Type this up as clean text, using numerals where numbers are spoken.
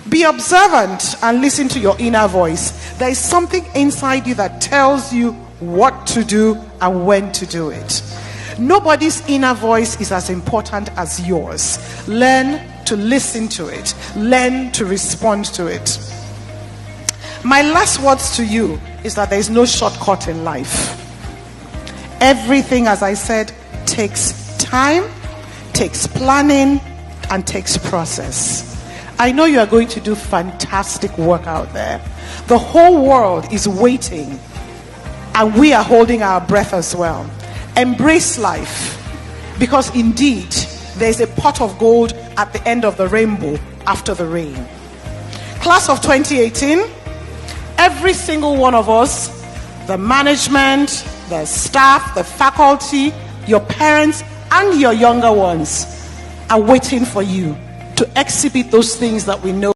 Be observant and listen to your inner voice. There is something inside you that tells you what to do and when to do it. Nobody's inner voice is as important as yours. Learn to listen to it. Learn to respond to it. My last words to you is that there is no shortcut in life. Everything, as I said, takes time, takes planning, and takes process. I know you are going to do fantastic work out there. The whole world is waiting, and we are holding our breath as well. Embrace life, because indeed there's a pot of gold at the end of the rainbow after the rain. Class of 2018, every single one of us, the management, the staff, the faculty, your parents, and your younger ones are waiting for you to exhibit those things that we know